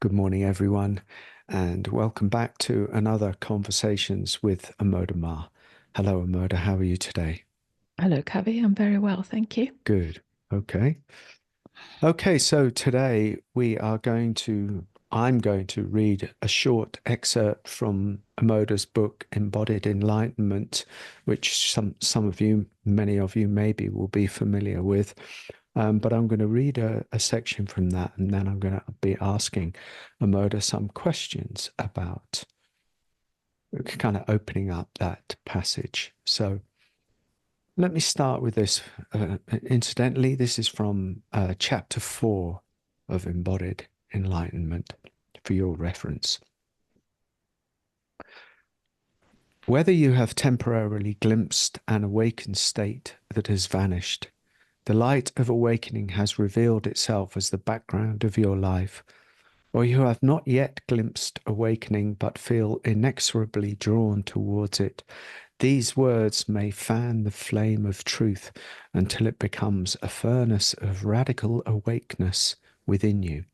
Good morning, everyone, and welcome back to another Conversations with Amoda Maa. Hello, Amoda. How are you today? Hello, Kavi. I'm very well, thank you. Good. Okay. Okay, so today I'm going to read a short excerpt from Amoda's book, Embodied Enlightenment, which some of you, many of you maybe will be familiar with. But I'm going to read a section from that, and then I'm going to be asking Amoda some questions about kind of opening up that passage. So let me start with this. Incidentally, this is from chapter 4 of Embodied Enlightenment for your reference. Whether you have temporarily glimpsed an awakened state that has vanished, the light of awakening has revealed itself as the background of your life, or you have not yet glimpsed awakening but feel inexorably drawn towards it, these words may fan the flame of truth until it becomes a furnace of radical awakeness within you.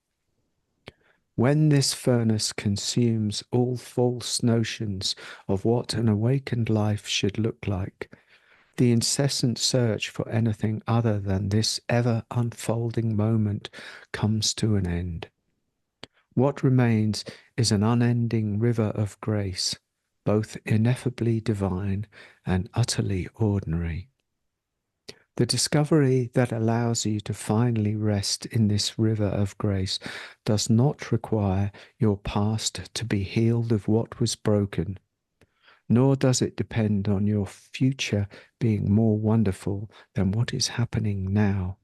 When this furnace consumes all false notions of what an awakened life should look like, the incessant search for anything other than this ever unfolding moment comes to an end. What remains is an unending river of grace, both ineffably divine and utterly ordinary. The discovery that allows you to finally rest in this river of grace does not require your past to be healed of what was broken, nor does it depend on your future being more wonderful than what is happening now.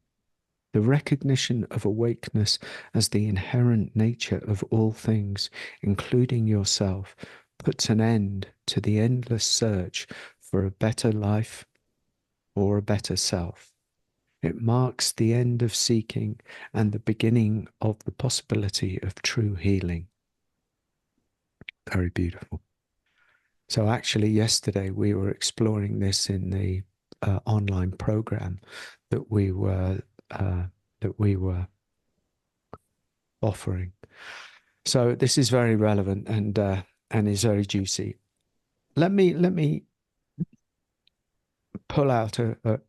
The recognition of awakeness as the inherent nature of all things, including yourself, puts an end to the endless search for a better life or a better self. It marks the end of seeking and the beginning of the possibility of true healing. Very beautiful. So actually yesterday we were exploring this in the online program that we were offering. So this is very relevant and is very juicy. Let me pull out a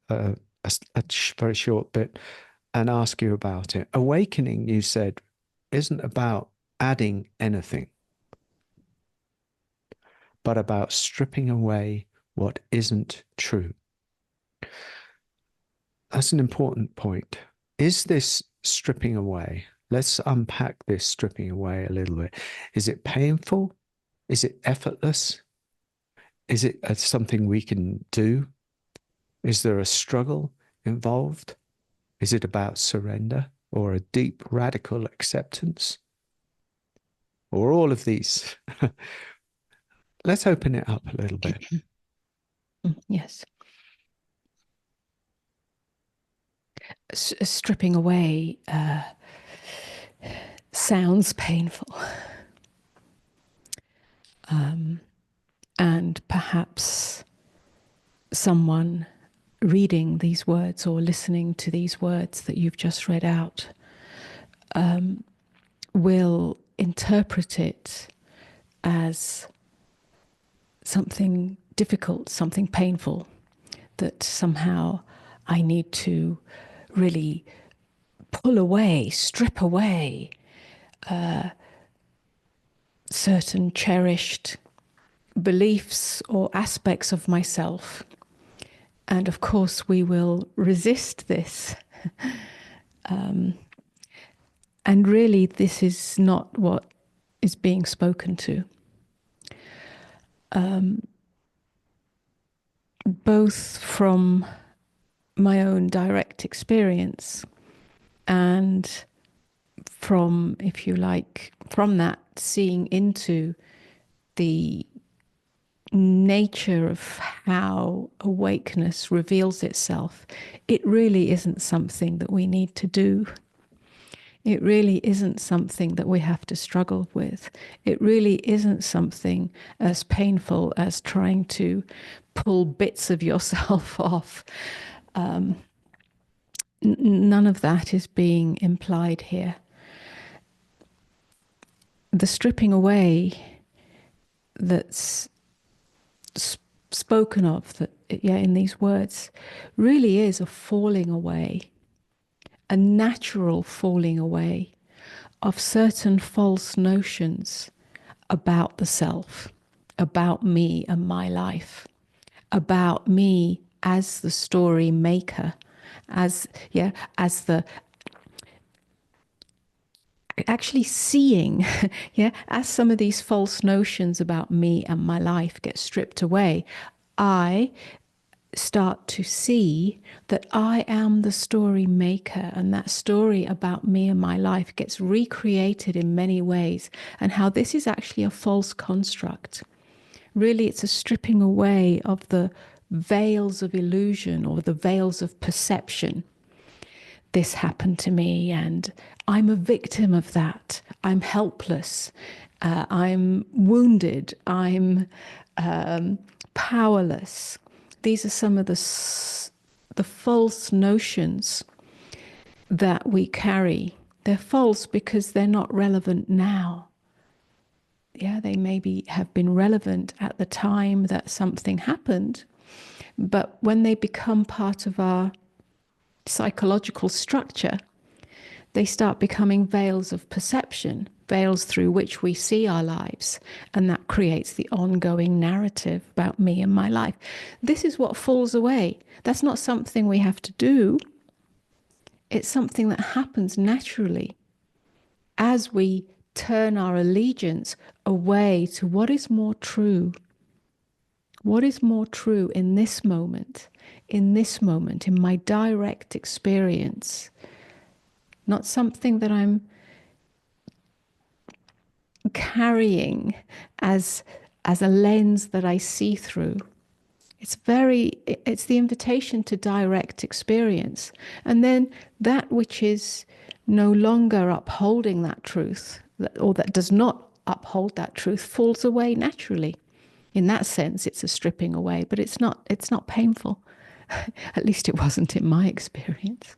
very short bit and ask you about it. Awakening, you said, isn't about adding anything, but about stripping away what isn't true. That's an important point. Is this stripping away? Let's unpack this stripping away a little bit. Is it painful? Is it effortless? Is it something we can do? Is there a struggle involved? Is it about surrender or a deep radical acceptance? Or all of these? Let's open it up a little bit. Yes. Stripping away sounds painful. And perhaps someone reading these words or listening to these words that you've just read out will interpret it as something difficult, something painful, that somehow I need to really pull away, strip away certain cherished beliefs or aspects of myself. And of course, we will resist this. And really, this is not what is being spoken to. Both from my own direct experience and from, if you like, from that seeing into the nature of how awakeness reveals itself, it really isn't something that we need to do. It really isn't something that we have to struggle with. It really isn't something as painful as trying to pull bits of yourself off. None of that is being implied here. the stripping away that's spoken of, that in these words, really is a falling away, a natural falling away of certain false notions about the self, about me and my life, about me as the story maker, as the actually seeing, as some of these false notions about me and my life get stripped away, I start to see that I am the story maker, and that story about me and my life gets recreated in many ways, and how this is actually a false construct. Really, it's a stripping away of the veils of illusion or the veils of perception. This happened to me and I'm a victim of that. I'm helpless. I'm wounded. I'm powerless. These are some of the false notions that we carry. They're false because they're not relevant now. Yeah, they maybe have been relevant at the time that something happened, but when they become part of our psychological structure, they start becoming veils of perception, veils through which we see our lives, and that creates the ongoing narrative about me and my life. This is what falls away. That's not something we have to do. It's something that happens naturally as we turn our allegiance away to what is more true. What is more true in this moment, in my direct experience? Not something that I'm carrying as a lens that I see through. It's the invitation to direct experience. And then that which is no longer upholding that truth, or that does not uphold that truth, falls away naturally. In that sense, it's a stripping away, but it's not painful. At least it wasn't in my experience.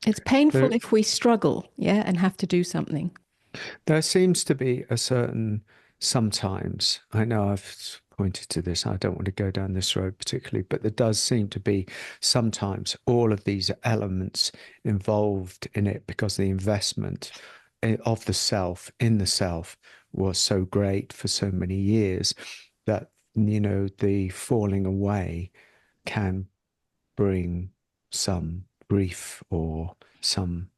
It's painful if we struggle, and have to do something. There seems to be a certain, sometimes, I know I've pointed to this, I don't want to go down this road particularly, but there does seem to be sometimes all of these elements involved in it because the investment of the self in the self was so great for so many years that, the falling away can bring some grief or some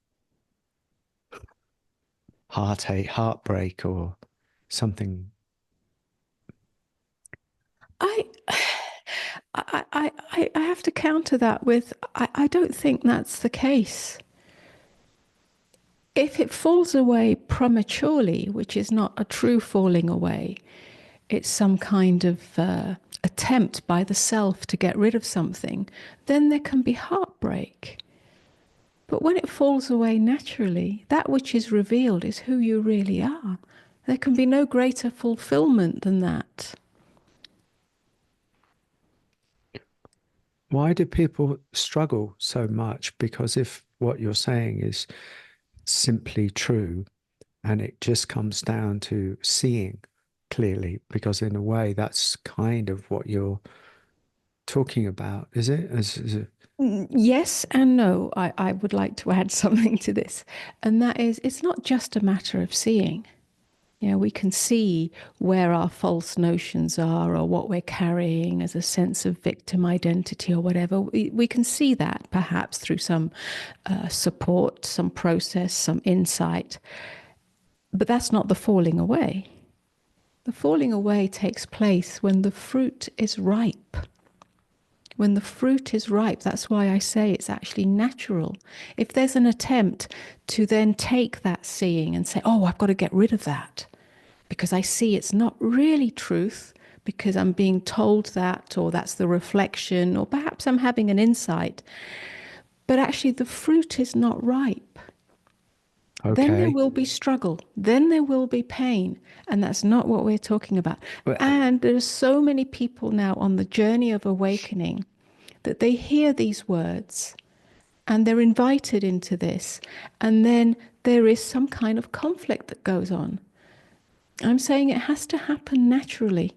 heartache, heartbreak, or something. I have to counter that with, I don't think that's the case. If it falls away prematurely, which is not a true falling away, it's some kind of attempt by the self to get rid of something, then there can be heartbreak. But when it falls away naturally, that which is revealed is who you really are. There can be no greater fulfillment than that. Why do people struggle so much? Because if what you're saying is simply true and it just comes down to seeing clearly, because in a way that's kind of what you're talking about, is it? Yes and no. I would like to add something to this, and that is, it's not just a matter of seeing. We can see where our false notions are, or what we're carrying as a sense of victim identity or whatever. We can see that perhaps through some support, some process, some insight. But that's not the falling away. The falling away takes place when the fruit is ripe. When the fruit is ripe, that's why I say it's actually natural. If there's an attempt to then take that seeing and say, oh, I've got to get rid of that, because I see it's not really truth, because I'm being told that, or that's the reflection, or perhaps I'm having an insight, but actually the fruit is not ripe. Okay. Then there will be struggle. Then there will be pain. And that's not what we're talking about. And there's so many people now on the journey of awakening that they hear these words and they're invited into this. And then there is some kind of conflict that goes on. I'm saying it has to happen naturally.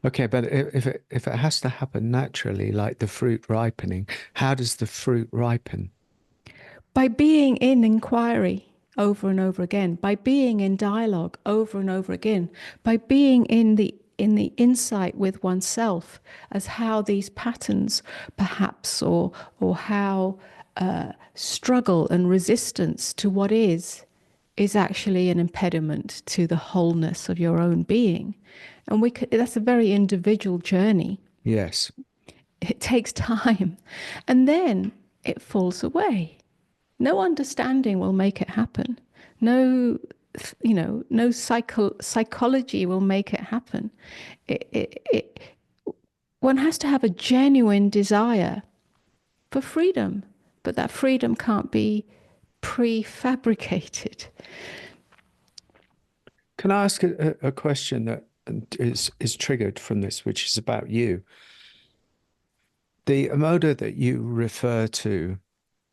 Okay, but if it has to happen naturally, like the fruit ripening, how does the fruit ripen? By being in inquiry over and over again, by being in dialogue over and over again, by being in the insight with oneself as how these patterns perhaps or how struggle and resistance to what is actually an impediment to the wholeness of your own being. And that's a very individual journey. Yes. It takes time. And then it falls away. No understanding will make it happen. No, no psychology will make it happen. It, one has to have a genuine desire for freedom, but that freedom can't be prefabricated. Can I ask a question that is triggered from this, which is about you? The Amoda that you refer to,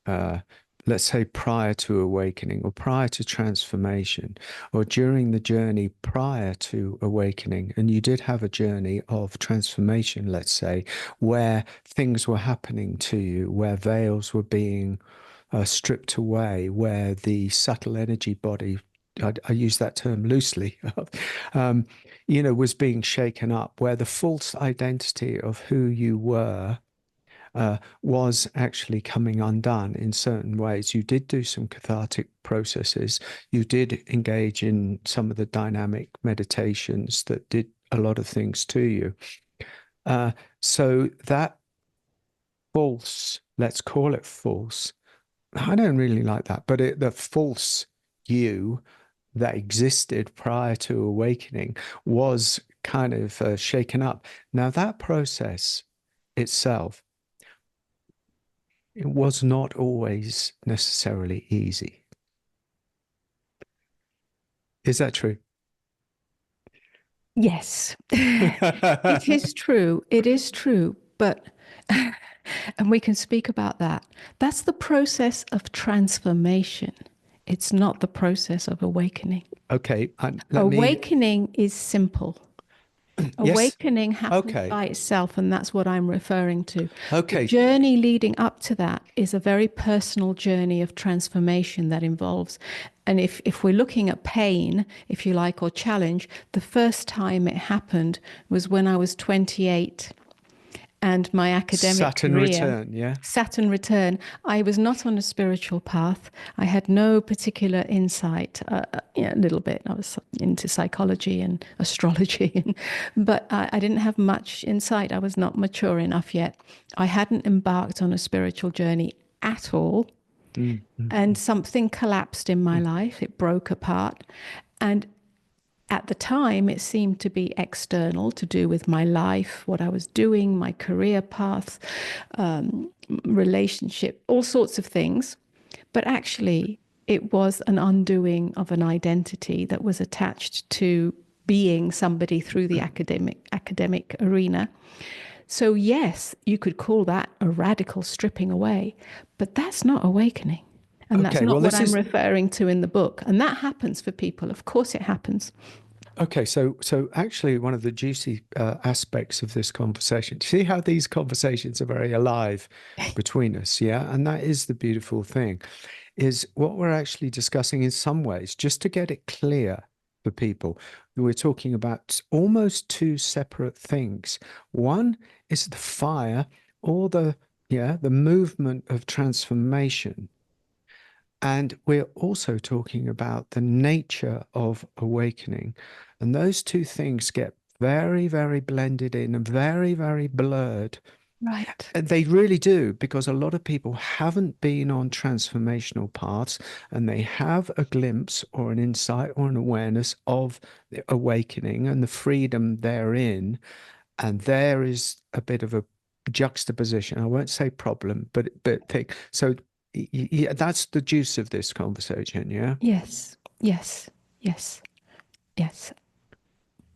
uh, let's say prior to awakening or prior to transformation or during the journey prior to awakening, and you did have a journey of transformation, let's say, where things were happening to you, where veils were being stripped away, where the subtle energy body, I use that term loosely, um, was being shaken up, where the false identity of who you were was actually coming undone in certain ways. You did do some cathartic processes. You did engage in some of the dynamic meditations that did a lot of things to you. So that false, let's call it false. I don't really like that, but the false you that existed prior to awakening was kind of shaken up. Now, that process itself, it was not always necessarily easy. Is that true? Yes, it is true. It is true. But, and we can speak about that. That's the process of transformation. It's not the process of awakening. Okay, Awakening is simple. Yes. Awakening happens Okay. by itself, and that's what I'm referring to. The Okay. journey leading up to that is a very personal journey of transformation that involves, and if we're looking at pain, if you like, or challenge, the first time it happened was when I was 28 and my academic Saturn career. return, yeah. Saturn return. I was not on a spiritual path. I had no particular insight. A little bit. I was into psychology and astrology, but I didn't have much insight. I was not mature enough yet. I hadn't embarked on a spiritual journey at all. And something collapsed in my life. It broke apart. And at the time, it seemed to be external, to do with my life, what I was doing, my career path, relationship, all sorts of things. But actually, it was an undoing of an identity that was attached to being somebody through the academic arena. So yes, you could call that a radical stripping away, but that's not awakening. And that's Okay, well, not what this I'm is referring to in the book. And that happens for people. Of course it happens. okay. So actually, one of the juicy aspects of this conversation, see how these conversations are very alive between us, yeah? And that is the beautiful thing, is what we're actually discussing in some ways, just to get it clear for people. We're talking about almost two separate things. One is the fire or the movement of transformation. And we're also talking about the nature of awakening. And those two things get very, very blended in and very, very blurred. Right. And they really do, because a lot of people haven't been on transformational paths and they have a glimpse or an insight or an awareness of the awakening and the freedom therein. And there is a bit of a juxtaposition. I won't say problem, but thing. So yeah, that's the juice of this conversation, yeah? Yes, yes, yes, yes.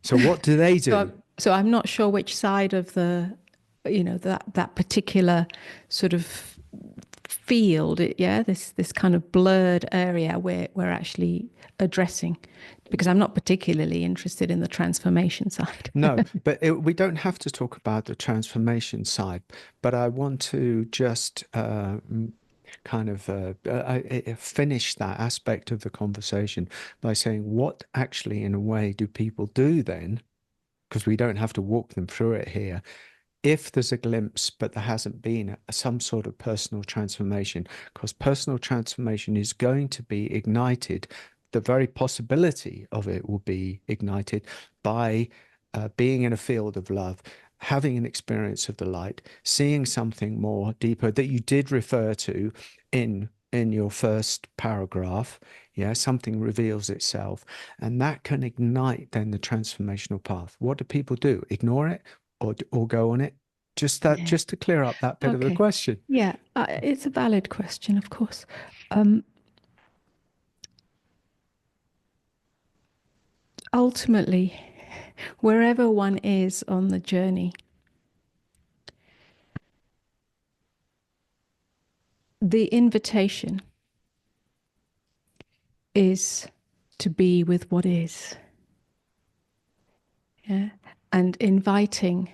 So what do they So, do? so I'm not sure which side of the, that particular sort of field, this kind of blurred area where we're actually addressing, because I'm not particularly interested in the transformation side. No, but we don't have to talk about the transformation side, but I want to just kind of finish that aspect of the conversation by saying, what actually, in a way, do people do then? Because we don't have to walk them through it here. If there's a glimpse, but there hasn't been some sort of personal transformation, because personal transformation is going to be ignited, the very possibility of it will be ignited by being in a field of love, having an experience of the light, seeing something more deeper that you did refer to in your first paragraph. Yeah, something reveals itself, and that can ignite then the transformational path. What do people do? Ignore it or go on it? Just that, Yeah. just to clear up that bit of the Okay. question. Yeah, it's a valid question, of course. Ultimately, wherever one is on the journey, the invitation is to be with what is, yeah, and inviting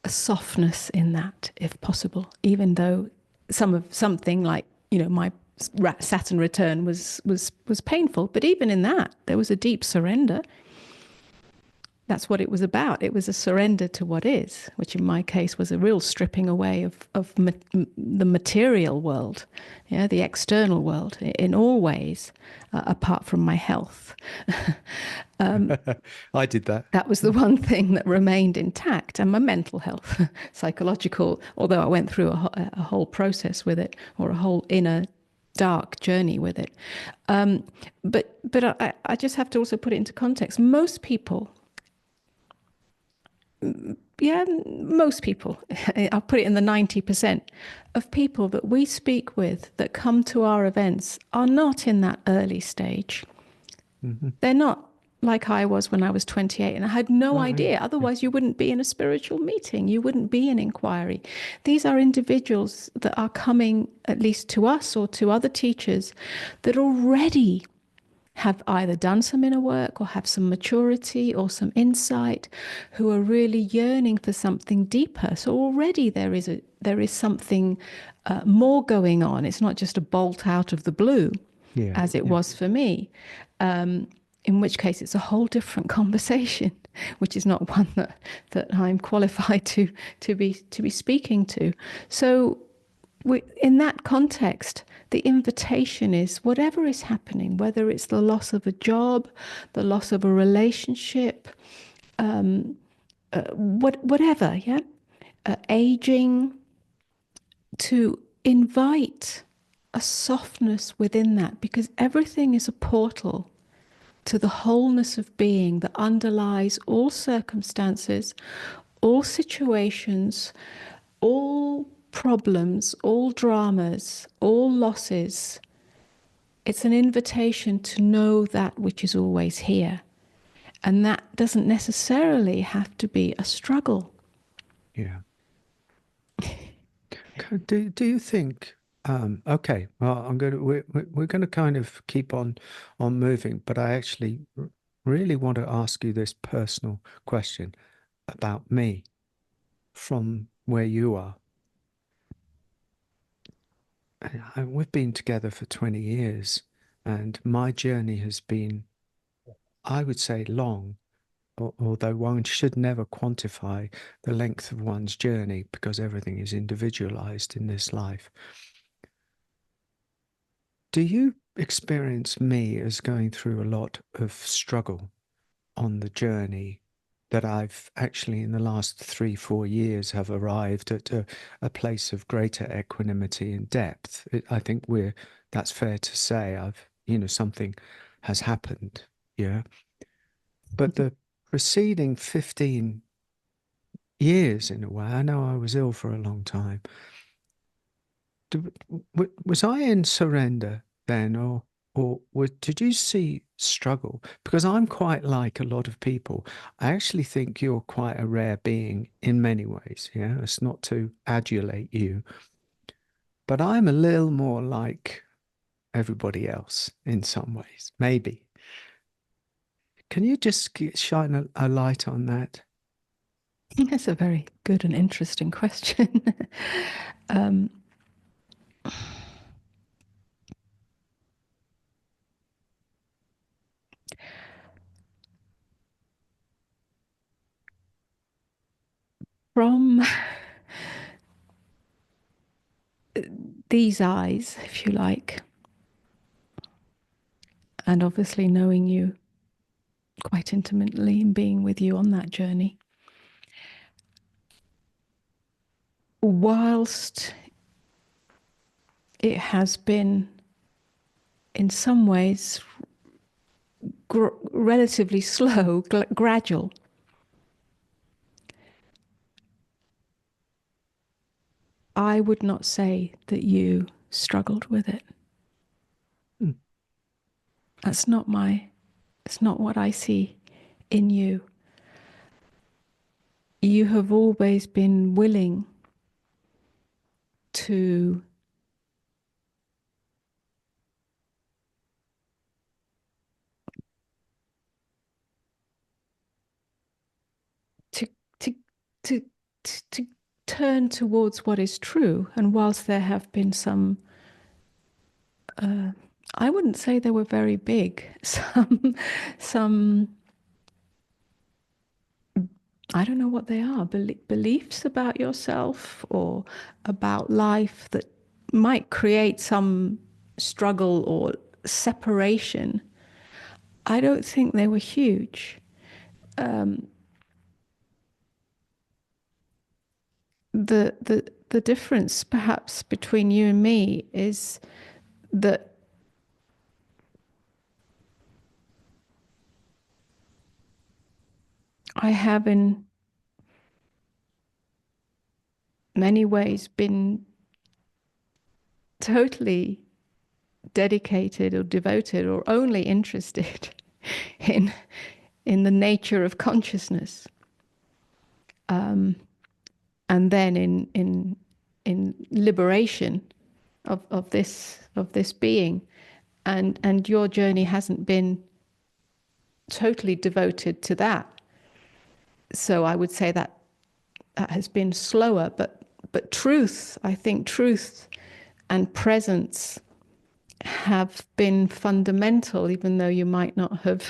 a softness in that, if possible, even though something like, my Saturn return was painful, but even in that, there was a deep surrender. That's what it was about. It was a surrender to what is, which in my case was a real stripping away of the material world, yeah, the external world in all ways, apart from my health. I did that. That was the one thing that remained intact, and my mental health, psychological, although I went through a whole process with it, or a whole inner dark journey with it. But I just have to also put it into context. Most people, most people, I'll put it in the 90% of people that we speak with that come to our events are not in that early stage. Mm-hmm. They're not like I was when I was 28, and I had no idea. Yeah. Otherwise, you wouldn't be in a spiritual meeting. You wouldn't be in inquiry. These are individuals that are coming, at least to us or to other teachers, that already have either done some inner work or have some maturity or some insight, who are really yearning for something deeper. So already there is something more going on. It's not just a bolt out of the blue, Yeah. as it was for me. In which case it's a whole different conversation, which is not one that I'm qualified to be speaking to. So in that context, the invitation is, whatever is happening, whether it's the loss of a job, the loss of a relationship, whatever, yeah, aging, to invite a softness within that, because everything is a portal to the wholeness of being that underlies all circumstances, all situations, all problems, all dramas, all losses. It's an invitation to know that which is always here. And that doesn't necessarily have to be a struggle. Yeah. Do you think okay, well, we're going to kind of keep on moving, but I actually really want to ask you this personal question about me from where you are. We've been together for 20 years, and my journey has been, I would say, long, although one should never quantify the length of one's journey because everything is individualized in this life. Do you experience me as going through a lot of struggle on the journey that I've actually in the last 3, 4 years have arrived at a place of greater equanimity and depth? I think that's fair to say. Something has happened. Yeah. But the preceding 15 years, in a way, I know I was ill for a long time. Was I in surrender then, or did you see struggle? Because I'm quite like a lot of people. I actually think you're quite a rare being in many ways. Yeah, it's not to adulate you, but I'm a little more like everybody else in some ways, maybe. Can you just shine a light on that? That's a very good and interesting question. um, from these eyes, if you like, and obviously knowing you quite intimately and being with you on that journey, whilst it has been in some ways relatively slow, gradual, I would not say that you struggled with it. Mm. That's not it's not what I see in you. You have always been willing to to to to to turn towards what is true. And whilst there have been some, I wouldn't say they were very big. Some I don't know what they are, beliefs about yourself or about life that might create some struggle or separation. I don't think they were huge. The difference perhaps between you and me is that I have in many ways been totally dedicated or devoted or only interested in the nature of consciousness, and then in liberation of this being, and your journey hasn't been totally devoted to that. So I would say that has been slower, but truth, I think truth and presence have been fundamental, even though you might not have,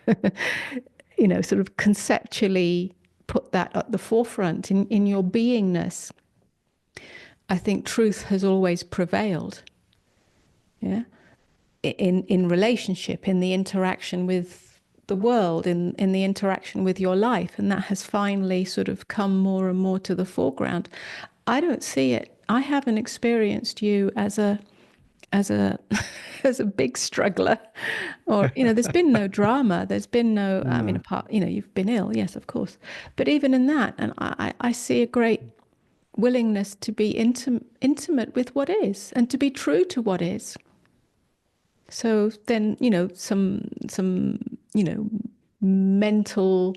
sort of conceptually put that at the forefront in your beingness. I think truth has always prevailed. Yeah, in relationship, in the interaction with the world, in the interaction with your life, and that has finally sort of come more and more to the foreground. I don't see it. I haven't experienced you as a as a as a big struggler, or there's been no drama, there's been no, I mean, No. apart, you've been ill, yes, of course, but even in that, and I see a great willingness to be intimate with what is and to be true to what is. So then, some mental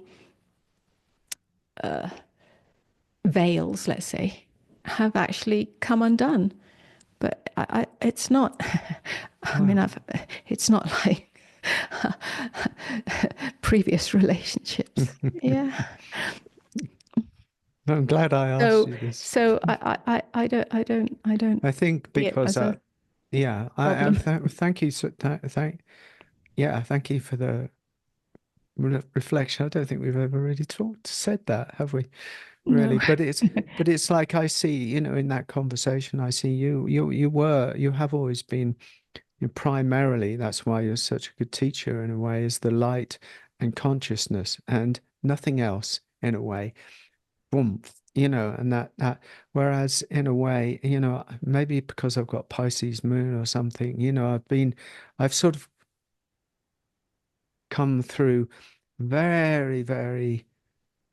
veils, let's say, have actually come undone. But it's not. I mean, Wow. it's not like previous relationships. Yeah. I'm glad I asked So you this. so I don't I think see it because as a yeah, I problem. thank you. So, yeah, thank you for the reflection. I don't think we've ever really said that, have we? No. Really, but it's like I see, in that conversation, I see you have always been, primarily, that's why you're such a good teacher in a way, is the light and consciousness and nothing else in a way. Boom, and that whereas in a way, maybe because I've got Pisces moon or something, I've sort of come through very, very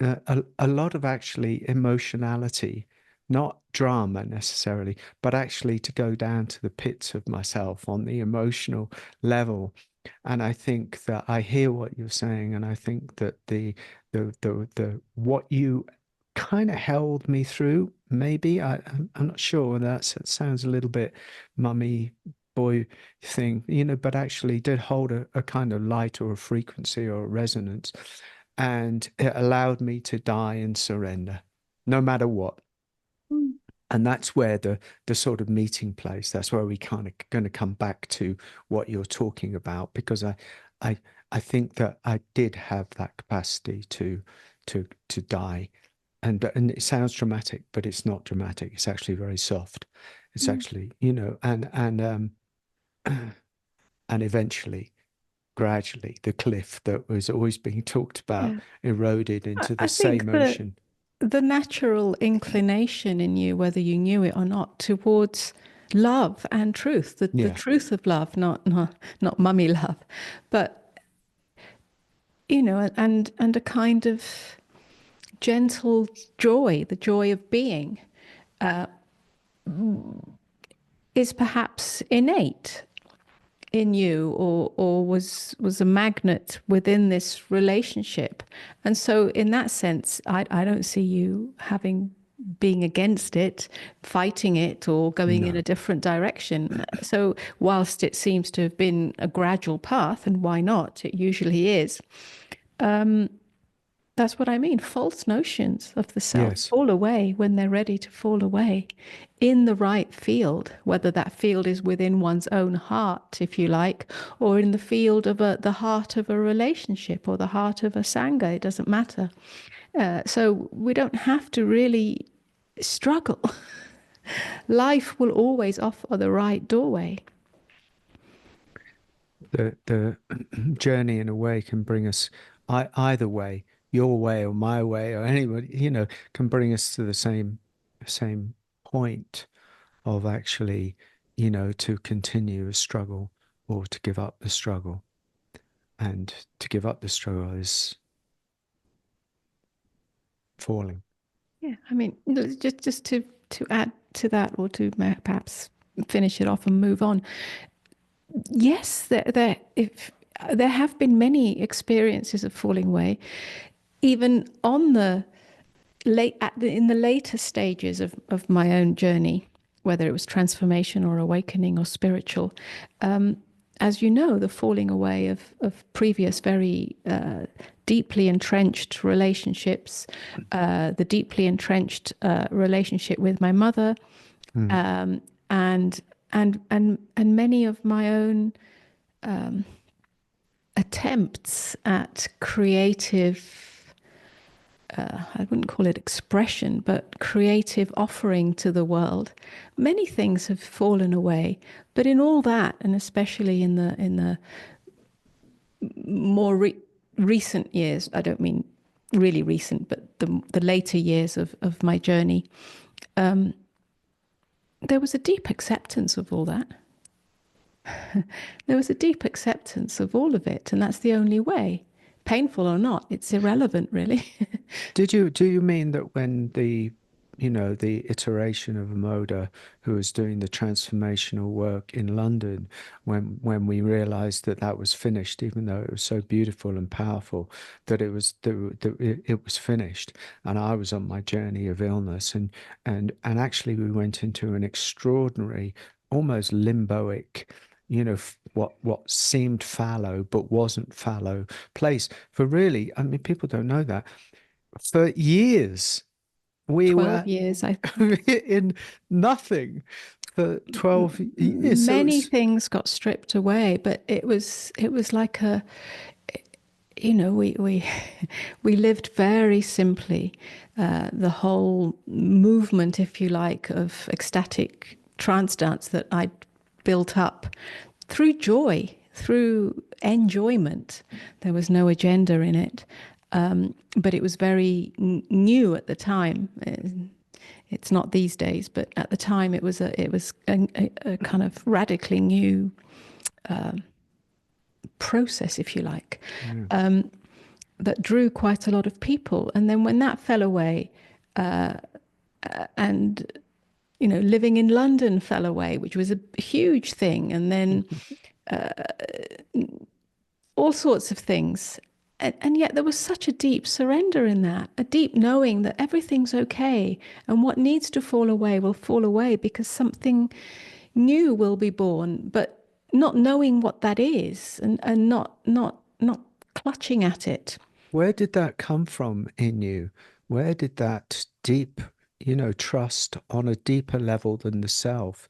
a lot of actually emotionality, not drama necessarily, but actually to go down to the pits of myself on the emotional level. And I think that I hear what you're saying, and I think that the what you kind of held me through maybe I'm not sure. That sounds a little bit mummy boy thing, but actually did hold a kind of light or a frequency or a resonance, and it allowed me to die and surrender, no matter what. Mm. And that's where the sort of meeting place. That's where we kind of going to come back to what you're talking about, because I I think that I did have that capacity to die. And it sounds dramatic, but it's not dramatic. It's actually very soft. It's Mm. actually, and eventually, gradually, the cliff that was always being talked about Yeah. eroded I, into the I same think ocean. the natural inclination in you, whether you knew it or not, towards love and truth, the Yeah. truth of love, not mummy love, but and a kind of gentle joy, the joy of being, is perhaps innate in you, or was a magnet within this relationship. And so in that sense, I don't see you being against it, fighting it, or going in No. a different direction. So whilst it seems to have been a gradual path, and why not, it usually is, that's what I mean. False notions of the self Yes. fall away when they're ready to fall away in the right field, whether that field is within one's own heart, if you like, or in the field of the heart of a relationship or the heart of a Sangha. It doesn't matter. So we don't have to really struggle. Life will always offer the right doorway. The journey in a way can bring us either way, your way or my way or anybody, can bring us to the same point of actually, to continue a struggle or to give up the struggle. And to give up the struggle is falling. Yeah, I mean, just to add to that, or to perhaps finish it off and move on. Yes, there have been many experiences of falling away, even on the in the later stages of my own journey, whether it was transformation or awakening or spiritual. As you know, the falling away of previous very deeply entrenched relationships, the deeply entrenched relationship with my mother, Mm. um, and and many of my own attempts at creative, I wouldn't call it expression, but creative offering to the world. Many things have fallen away, but in all that, and especially in the more recent years, I don't mean really recent, but the later years of my journey, there was a deep acceptance of all that. There was a deep acceptance of all of it, and that's the only way. Painful or not, it's irrelevant, really. Do you mean that when the iteration of Amoda, who was doing the transformational work in London, when we realized that that was finished, even though it was so beautiful and powerful, that it was finished, and I was on my journey of illness, and actually we went into an extraordinary, almost limboic, what seemed fallow but wasn't fallow place for really, I mean, people don't know that for years we 12 were years, I think. in nothing for 12 years. So Many it's things got stripped away, but it was like we we lived very simply. The whole movement, if you like, of ecstatic trance dance that I built up through joy, through enjoyment. There was no agenda in it, but it was very new at the time. It's not these days, but at the time it was a kind of radically new process, if you like, yeah. that drew quite a lot of people. And then when that fell away, and living in London fell away, which was a huge thing, and then all sorts of things. and yet there was such a deep surrender in that, a deep knowing that everything's okay, and what needs to fall away will fall away because something new will be born, but not knowing what that is, and not clutching at it. Where did that come from in you? Where did that deep, trust on a deeper level than the self,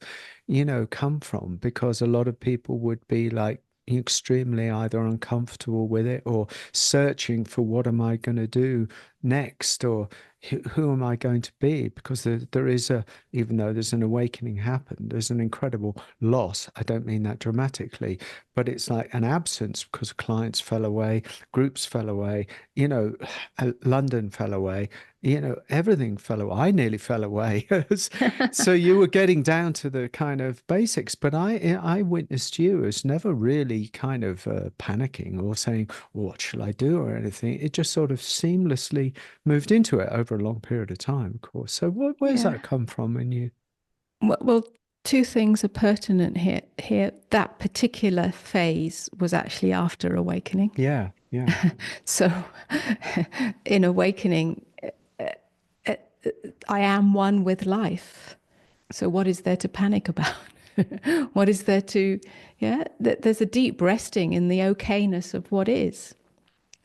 come from? Because a lot of people would be like extremely either uncomfortable with it or searching for what am I going to do next, or who am I going to be? Because there is even though there's an awakening happened, there's an incredible loss. I don't mean that dramatically, but it's like an absence because clients fell away, groups fell away, you know, London fell away, everything fell away. I nearly fell away. So you were getting down to the kind of basics, but I witnessed you as never really kind of panicking or saying, what shall I do or anything. It just sort of seamlessly moved into it over a long period of time, of course. So where's Yeah. that come from in you? Well, two things are pertinent here. That particular phase was actually after awakening. Yeah, yeah. So, in awakening, I am one with life. So, what is there to panic about? What is there to, yeah? There's a deep resting in the okayness of what is.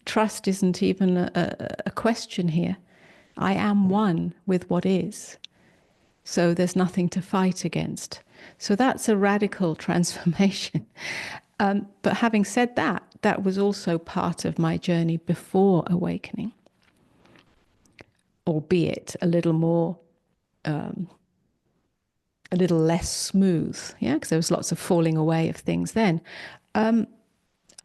Trust isn't even a question here. I am one with what is. So there's nothing to fight against. So that's a radical transformation. But having said that, that was also part of my journey before awakening, albeit a little more, a little less smooth. Yeah, because there was lots of falling away of things then.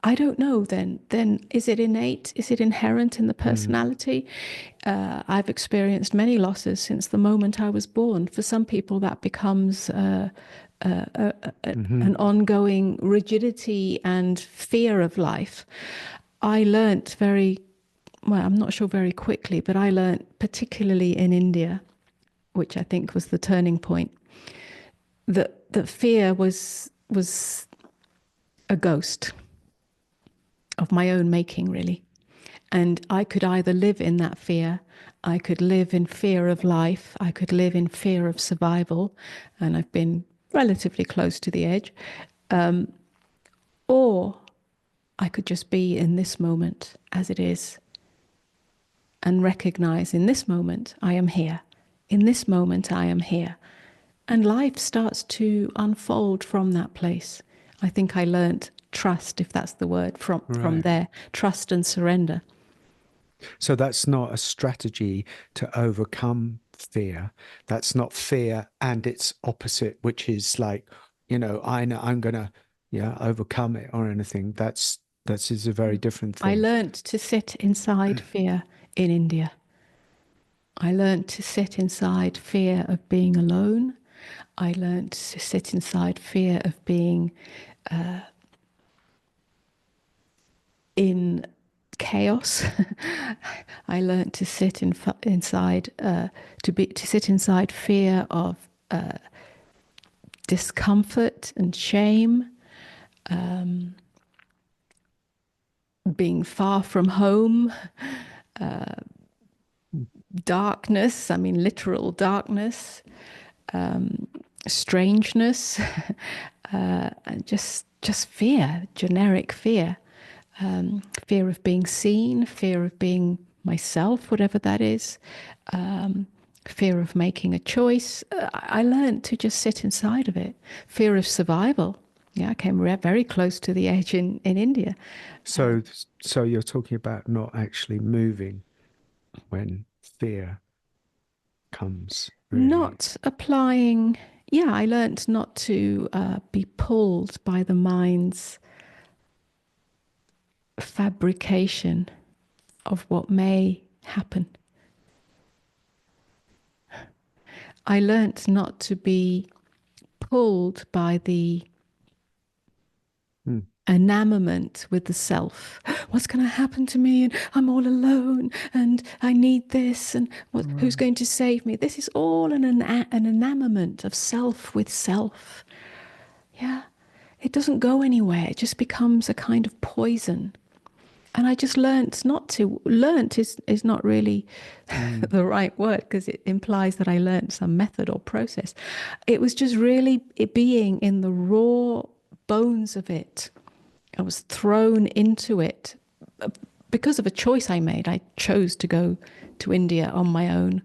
I don't know then. Then is it innate? Is it inherent in the Mm. personality? I've experienced many losses since the moment I was born. For some people, that becomes Hmm. an ongoing rigidity and fear of life. I learnt very, well, I'm not sure very quickly, but I learnt particularly in India, which I think was the turning point, that fear was a ghost of my own making, really. And I could either live in that fear, I could live in fear of life, I could live in fear of survival, and I've been relatively close to the edge, or I could just be in this moment as it is and recognize in this moment I am here. In this moment I am here. And life starts to unfold from that place. I think I learnt trust, if that's the word, from Right. there. Trust and surrender. So that's not a strategy to overcome fear. That's not fear and its opposite, which is like, I know I'm gonna, yeah, overcome it or anything. That is a very different I thing. learnt to sit inside fear in India. I learnt to sit inside fear of being alone. I learnt to sit inside fear of being in chaos. I learnt to sit inside to sit inside fear of discomfort and shame, being far from home, darkness. I mean, literal darkness, strangeness, and just fear, generic fear, fear of being seen, fear of being myself, whatever that is, fear of making a choice. I learned to just sit inside of it. Fear of survival. Yeah, I came very close to the edge in India. So, so you're talking about not actually moving when fear comes, really. Not applying, yeah, I learned not to be pulled by the mind's fabrication of what may happen. I learnt not to be pulled by the Hmm. enamorment with the self. What's going to happen to me? And I'm all alone, and I need this, and who's Right. going to save me? This is all an enamorment of self with self. Yeah, it doesn't go anywhere. It just becomes a kind of poison. And I just learnt not to. Learnt is not really Mm. the right word, because it implies that I learnt some method or process. It was just really it being in the raw bones of it. I was thrown into it because of a choice I made. I chose to go to India on my own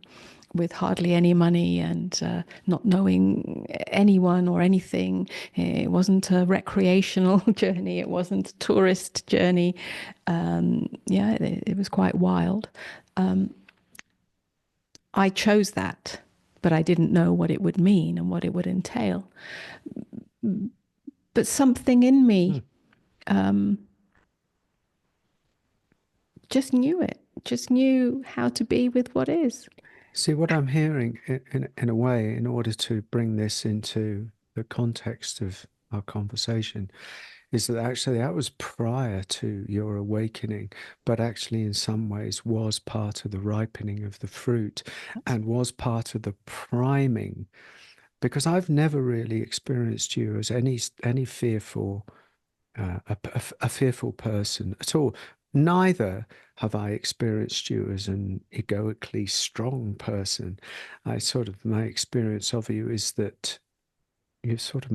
with hardly any money and not knowing anyone or anything. It wasn't a recreational journey. It wasn't a tourist journey. Yeah, it was quite wild. I chose that, but I didn't know what it would mean and what it would entail. But something in Mm. me just knew it, just knew how to be with what is. See, what I'm hearing in a way, in order to bring this into the context of our conversation, is that actually that was prior to your awakening, but actually in some ways was part of the ripening of the fruit and was part of the priming. Because I've never really experienced you as any fearful a fearful person at all. Neither have I experienced you as an egoically strong person. I sort of, my experience of you is that you're sort of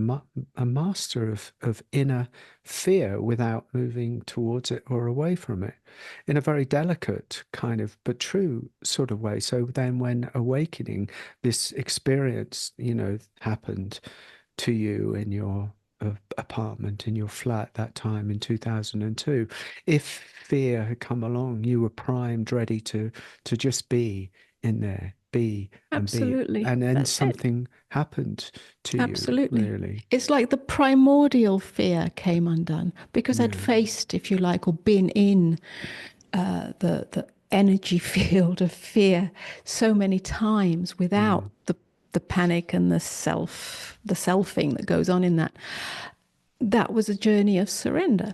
a master of inner fear without moving towards it or away from it in a very delicate kind of but true sort of way. So then when awakening, this experience, happened to you in your apartment in your flat that time in 2002, if fear had come along, you were primed, ready to just be in there, be and be, Absolutely. and then That's it. something happened to you, Absolutely. really. It's like the primordial fear came undone because I'd Yeah. faced, if you like, or been in the energy field of fear so many times without Mm. the panic and the selfing that goes on in that. That was a journey of surrender.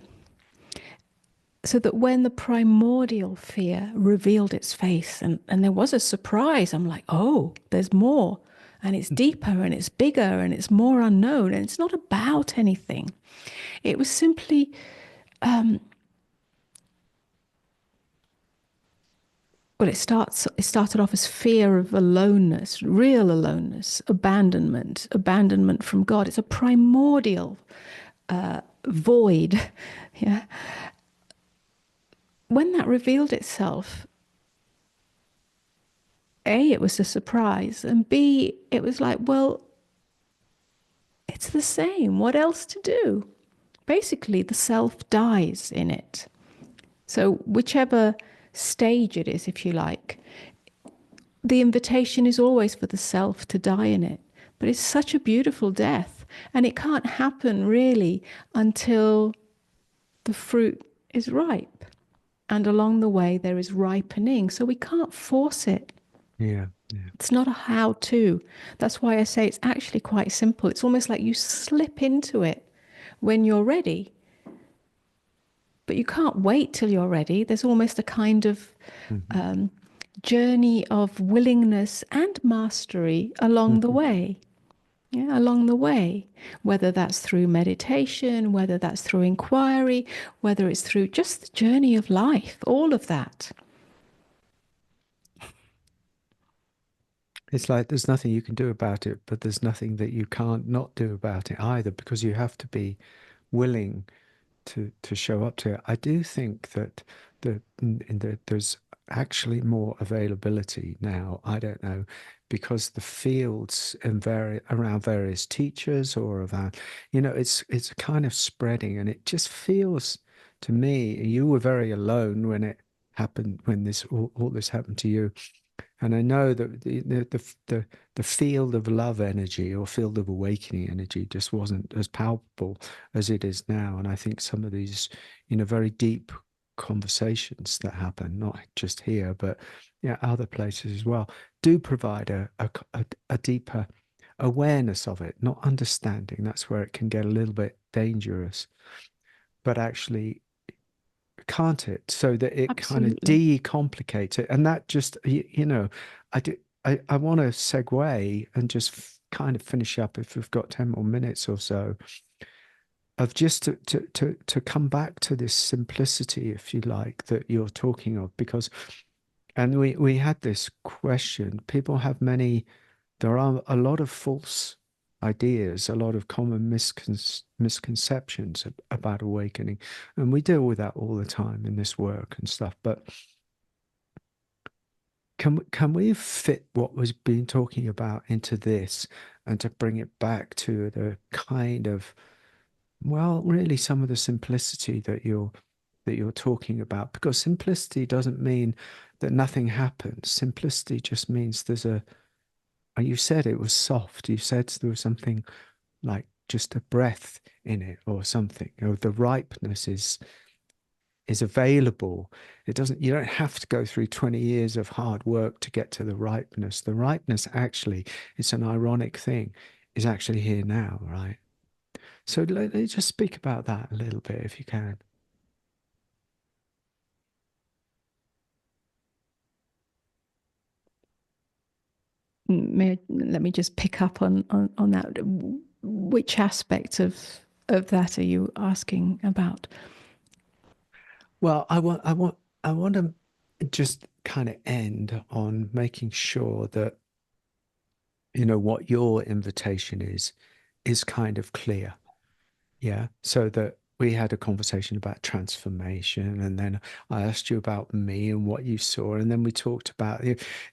So that when the primordial fear revealed its face, and there was a surprise, I'm like, oh, there's more. And it's deeper and it's bigger and it's more unknown. And it's not about anything. It was simply, well, it started off as fear of aloneness, real aloneness, abandonment from God. It's a primordial void. Yeah. When that revealed itself, A, it was a surprise, and B, it was like, well, it's the same. What else to do? Basically, the self dies in it. So, whichever stage it is, if you like, the invitation is always for the self to die in it. But it's such a beautiful death, and it can't happen really until the fruit is ripe. And along the way, there is ripening. So, we can't force it. Yeah. Yeah. It's not a how to. That's why I say it's actually quite simple. It's almost like you slip into it when you're ready, but you can't wait till you're ready. There's almost a kind of Mhm. journey of willingness and mastery along the Mhm. way. Yeah, along the way, whether that's through meditation, whether that's through inquiry, whether it's through just the journey of life, all of that. It's like there's nothing you can do about it, but there's nothing that you can't not do about it either, because you have to be willing to show up to it. I do think that there's actually more availability now. I don't know, because the fields around various teachers or around, it's kind of spreading, and it just feels to me you were very alone when it happened, when all this happened to you. And I know that the field of love energy or field of awakening energy just wasn't as palpable as it is now. And I think some of these, very deep conversations that happen, not just here, but yeah, other places as well, do provide a deeper awareness of it, not understanding. That's where it can get a little bit dangerous, but actually can't it? So that it kind of Absolutely. decomplicates it. And that just, I do, I want to segue and just kind of finish up if we've got 10 more minutes or so of just to come back to this simplicity, if you like, that you're talking of, because and we had this question. People have many, there are a lot of false ideas, a lot of common misconceptions about awakening, and we deal with that all the time in this work and stuff. But can we fit what was being talking about into this and to bring it back to the kind of, well, really some of the simplicity that you're talking about? Because simplicity doesn't mean that nothing happens. Simplicity just means there's a, and you said it was soft. You said there was something like just a breath in it or something. Or the ripeness is available. It doesn't, you don't have to go through 20 years of hard work to get to the ripeness. The ripeness actually, it's an ironic thing, is actually here now, right? So let's just speak about that a little bit if you can. Let me just pick up on that. Which aspect of that are you asking about? Well, I want to just kind of end on making sure that, you know, what your invitation is kind of clear. Yeah. So that we had a conversation about transformation, and then I asked you about me and what you saw, and then we talked about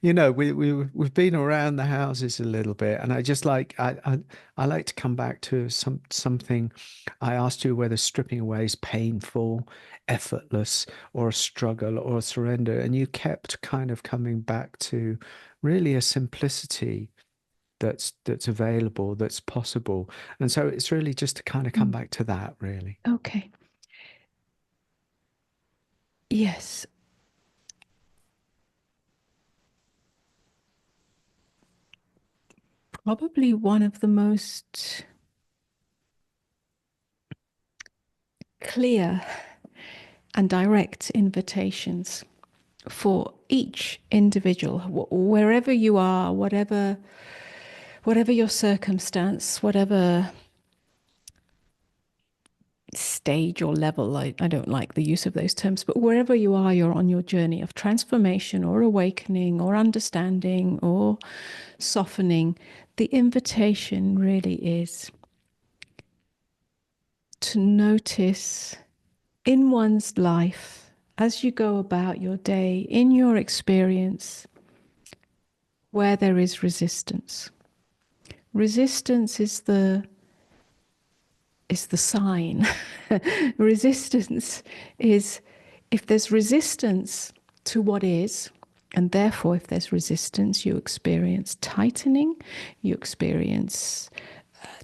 you know, we've been around the houses a little bit, and I just like I like to come back to something. I asked you whether stripping away is painful, effortless, or a struggle or a surrender, and you kept kind of coming back to really a simplicity that's available, that's possible. And so it's really just to kind of come back to that, really. Okay. Yes. Probably one of the most clear and direct invitations for each individual, wherever you are, whatever your circumstance, whatever stage or level. I don't like the use of those terms, but wherever you are, you're on your journey of transformation or awakening or understanding or softening. The invitation really is to notice in one's life, as you go about your day, in your experience, where there is resistance. Resistance is the sign. Resistance is, if there's resistance to what is, and therefore if there's resistance, you experience tightening, you experience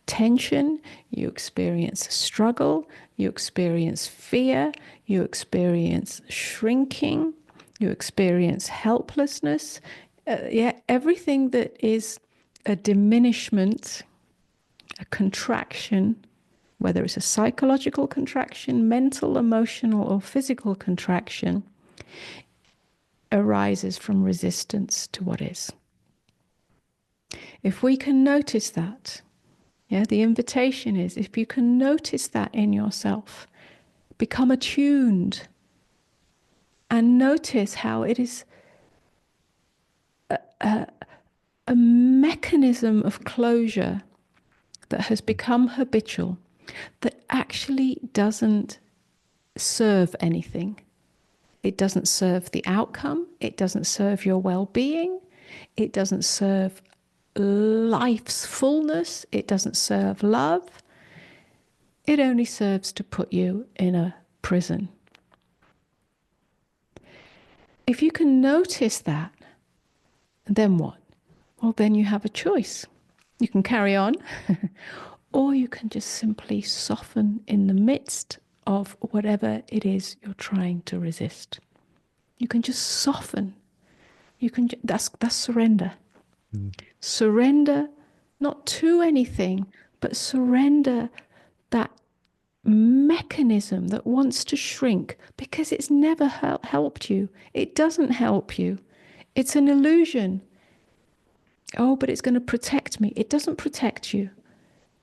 tension, you experience struggle, you experience fear, you experience shrinking, you experience helplessness. Everything that is a diminishment, a contraction, whether it's a psychological contraction, mental, emotional, or physical contraction, arises from resistance to what is. If we can notice that, the invitation is, if you can notice that in yourself, become attuned and notice how it is a mechanism of closure that has become habitual, that actually doesn't serve anything. It doesn't serve the outcome. It doesn't serve your well-being. It doesn't serve life's fullness. It doesn't serve love. It only serves to put you in a prison. If you can notice that, then what? Well, then you have a choice. You can carry on, or you can just simply soften in the midst of whatever it is you're trying to resist. You can just soften. You can. That's surrender. Mm. Surrender, not to anything, but surrender that mechanism that wants to shrink because it's never helped you. It doesn't help you. It's an illusion. Oh, but it's going to protect me. It doesn't protect you.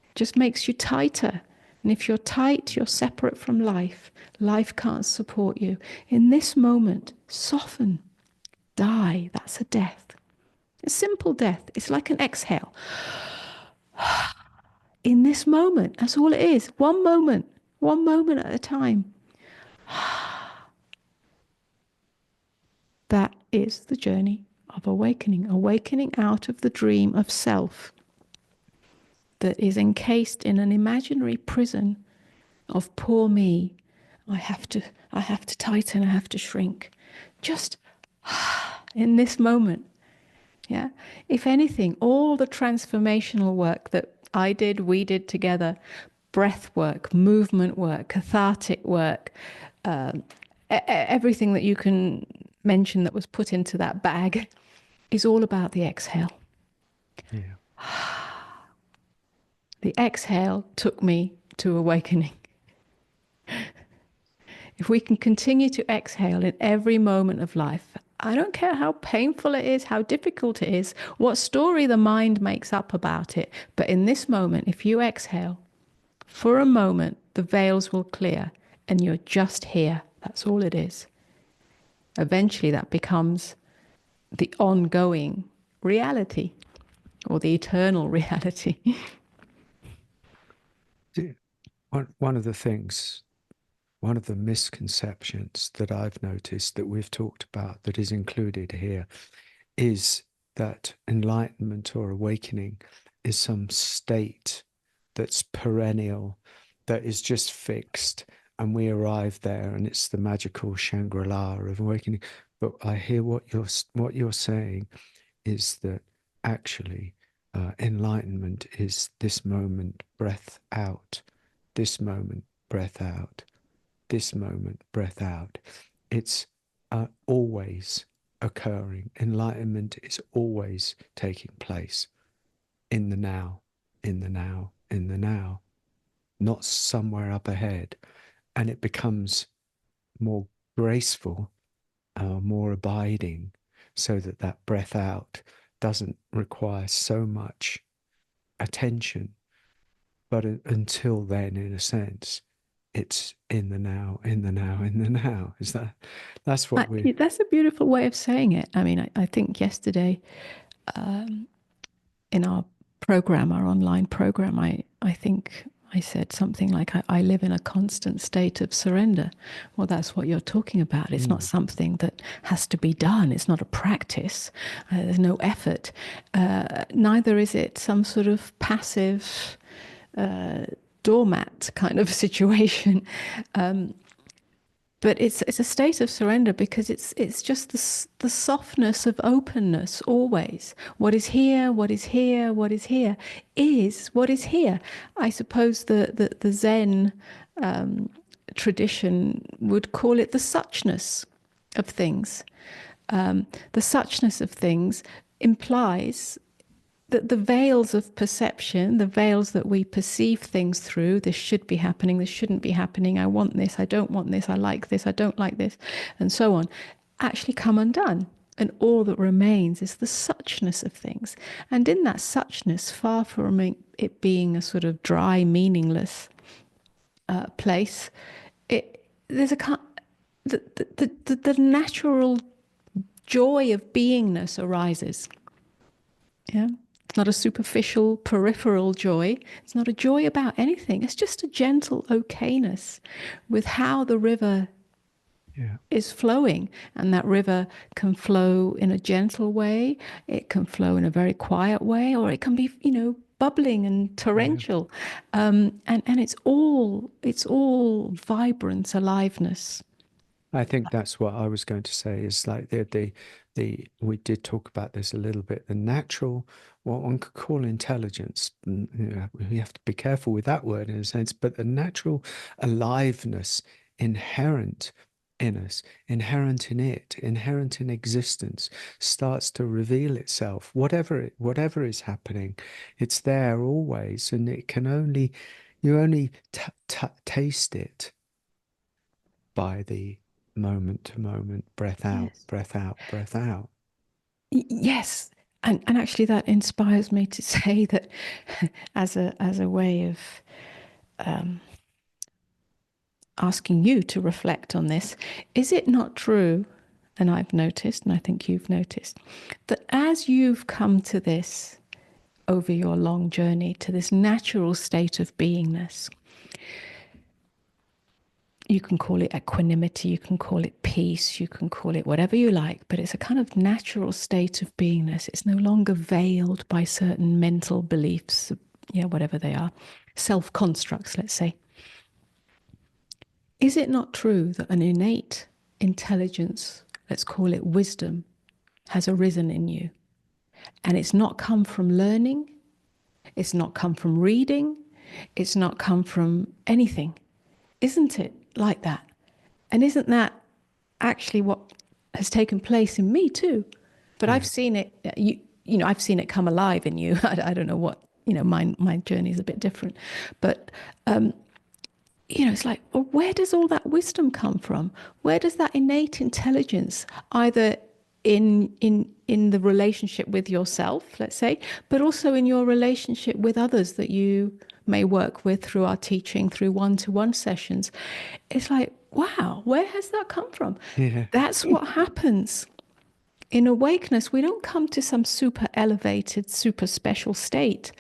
It just makes you tighter. And if you're tight, you're separate from life. Life can't support you. In this moment, soften, die. That's a death. A simple death. It's like an exhale. In this moment, that's all it is. One moment at a time. That is the journey of awakening. Awakening out of the dream of self that is encased in an imaginary prison of poor me. I have to tighten, I have to shrink. Just in this moment. Yeah. If anything, all the transformational work that I did, we did together, breath work, movement work, cathartic work, everything that you can mention that was put into that bag is all about the exhale. Yeah. The exhale took me to awakening. If we can continue to exhale in every moment of life, I don't care how painful it is, how difficult it is, what story the mind makes up about it, but in this moment, if you exhale, for a moment, the veils will clear and you're just here. That's all it is. Eventually, that becomes the ongoing reality or the eternal reality. One of the things, one of the misconceptions that I've noticed that we've talked about that is included here is that enlightenment or awakening is some state that's perennial, that is just fixed, and we arrive there and it's the magical Shangri-La of awakening. But I hear what you're saying is that actually enlightenment is this moment, breath out, this moment, breath out, this moment, breath out. It's always occurring. Enlightenment is always taking place in the now, in the now, in the now, not somewhere up ahead. And it becomes more graceful, more abiding, so that that breath out doesn't require so much attention. But until then, in a sense, it's in the now, in the now, in the now. That's what we. That's a beautiful way of saying it. I mean, I think yesterday in our program, our online program, I think I said something like, I live in a constant state of surrender. Well, that's what you're talking about. It's not something that has to be done. It's not a practice. There's no effort. Neither is it some sort of passive doormat kind of situation. But it's a state of surrender because it's just the softness of openness always. What is here, what is here, what is here is what is here. I suppose the Zen tradition would call it the suchness of things. The suchness of things implies that the veils of perception, the veils that we perceive things through, this should be happening, this shouldn't be happening, I want this, I don't want this, I like this, I don't like this, and so on, actually come undone. And all that remains is the suchness of things. And in that suchness, far from it being a sort of dry, meaningless place, there's the natural joy of beingness arises. Yeah. It's not a superficial, peripheral joy. It's not a joy about anything. It's just a gentle okayness with how the river is flowing. And that river can flow in a gentle way. It can flow in a very quiet way, or it can be, bubbling and torrential. And it's all vibrance, aliveness. I think that's what I was going to say is like the we did talk about this a little bit, the natural, what one could call intelligence. We have to be careful with that word in a sense, but the natural aliveness inherent in us, inherent in it, inherent in existence, starts to reveal itself. Whatever is happening, it's there always, and you only taste it by the moment to moment, breath out, Yes. breath out, breath out. Yes. And actually that inspires me to say that as a way of asking you to reflect on this. Is it not true, and I've noticed, and I think you've noticed, that as you've come to this over your long journey, to this natural state of beingness, you can call it equanimity, you can call it peace, you can call it whatever you like, but it's a kind of natural state of beingness. It's no longer veiled by certain mental beliefs, whatever they are, self-constructs, let's say. Is it not true that an innate intelligence, let's call it wisdom, has arisen in you? And it's not come from learning, it's not come from reading, it's not come from anything. Isn't it like that? And isn't that actually what has taken place in me too? But I've seen it, I've seen it come alive in you. I don't know what, my journey is a bit different. But, it's like, well, where does all that wisdom come from? Where does that innate intelligence, either in the relationship with yourself, let's say, but also in your relationship with others that you may work with through our teaching, through one-to-one sessions. It's like, wow, where has that come from? Yeah. That's what happens. In awakeness, we don't come to some super elevated, super special state,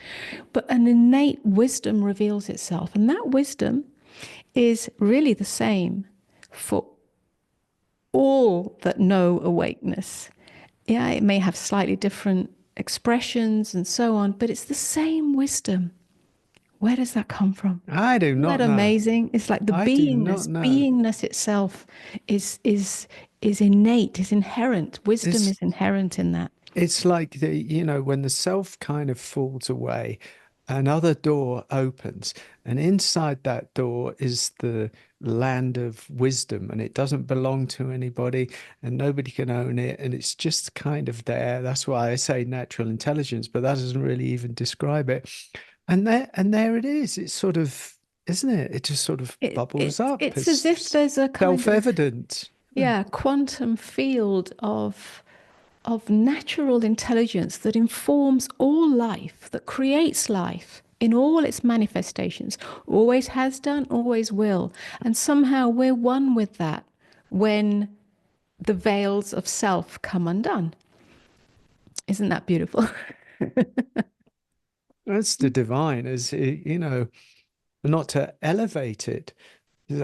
but an innate wisdom reveals itself. And that wisdom is really the same for all that know awakeness. Yeah, it may have slightly different expressions and so on, but it's the same wisdom. Where does that come from? I do Isn't that not know. amazing? It's like the I do not beingness. know. Beingness itself is innate, is inherent. Wisdom It's is inherent in that. it's like when the self kind of falls away, another door opens, and inside that door is the land of wisdom, and it doesn't belong to anybody, and nobody can own it, and it's just kind of there. That's why I say natural intelligence, but that doesn't really even describe it. And there it is. It's sort of, isn't it? It just sort of bubbles up. It's as if It's there's a kind of, self-evident. quantum field of natural intelligence that informs all life, that creates life in all its manifestations, always has done, always will. And somehow we're one with that when the veils of self come undone. Isn't that beautiful? That's the divine, not to elevate it.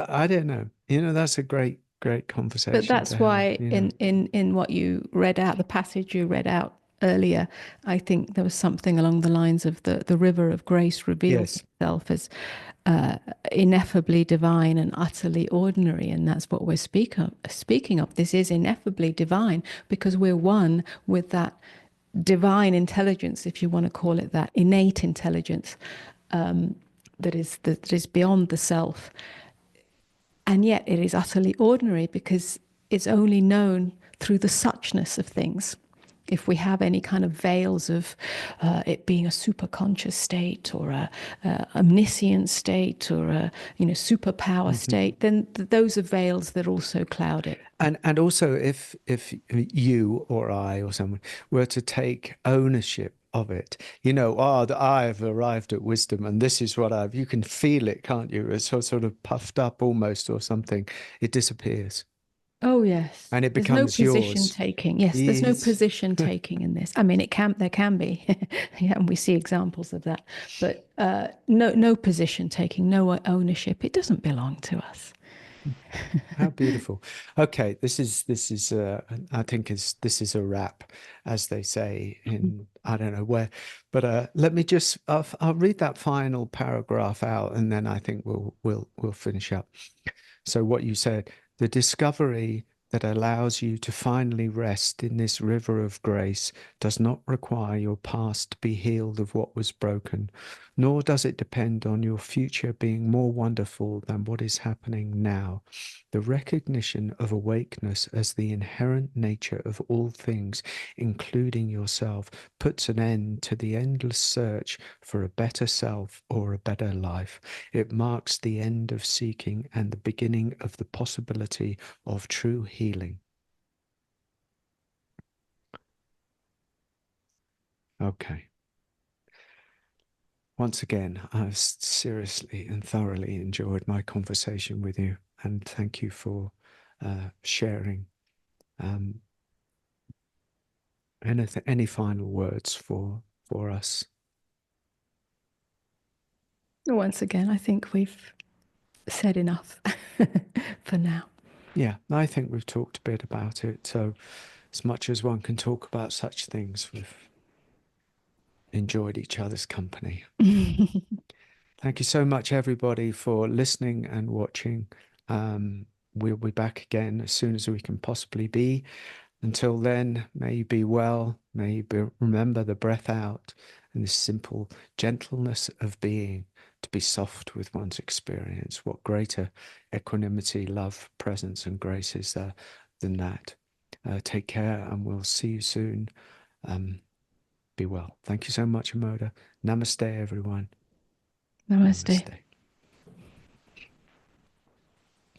I don't know. That's a great, great But conversation to that's have, why in what you read out, the passage you read out earlier, I think there was something along the lines of the river of grace reveals Yes. itself as ineffably divine and utterly ordinary. And that's what we're speaking of. This is ineffably divine because we're one with that divine intelligence, if you want to call it that, innate intelligence that is beyond the self. And yet it is utterly ordinary because it's only known through the suchness of things. If we have any kind of veils of it being a superconscious state or a omniscient state or a superpower state, then those are veils that also cloud it. And also if you or I or someone were to take ownership of it, that I have arrived at wisdom and this is what you can feel it, can't you? It's sort of puffed up almost or something. It disappears Oh yes, and it there's no becomes position yours. taking. Yes, there's no Yes. position taking in this. I mean, there can be, yeah, and we see examples of that. But no position taking, no ownership. It doesn't belong to us. How beautiful. Okay, this is I think this is a wrap, as they say in I don't know where, but let me just I'll read that final paragraph out and then I think we'll finish up. So what you said, the discovery that allows you to finally rest in this river of grace does not require your past to be healed of what was broken, nor does it depend on your future being more wonderful than what is happening now. The recognition of awakeness as the inherent nature of all things, including yourself, puts an end to the endless search for a better self or a better life. It marks the end of seeking and the beginning of the possibility of true healing. Okay. once again, I've seriously and thoroughly enjoyed my conversation with you, and thank you for sharing. Any final words for us? Once again, I think we've said enough for now. Yeah, I think we've talked a bit about it. So, as much as one can talk about such things, we've enjoyed each other's company. Thank you so much, everybody, for listening and watching. We'll be back again as soon as we can possibly be. Until then, may you be well. May you remember the breath out and the simple gentleness of being, to be soft with one's experience. What greater equanimity, love, presence, and grace is there than that? Take care, and we'll see you soon. Be well. Thank you so much, Amoda. Namaste, everyone. Namaste. Namaste.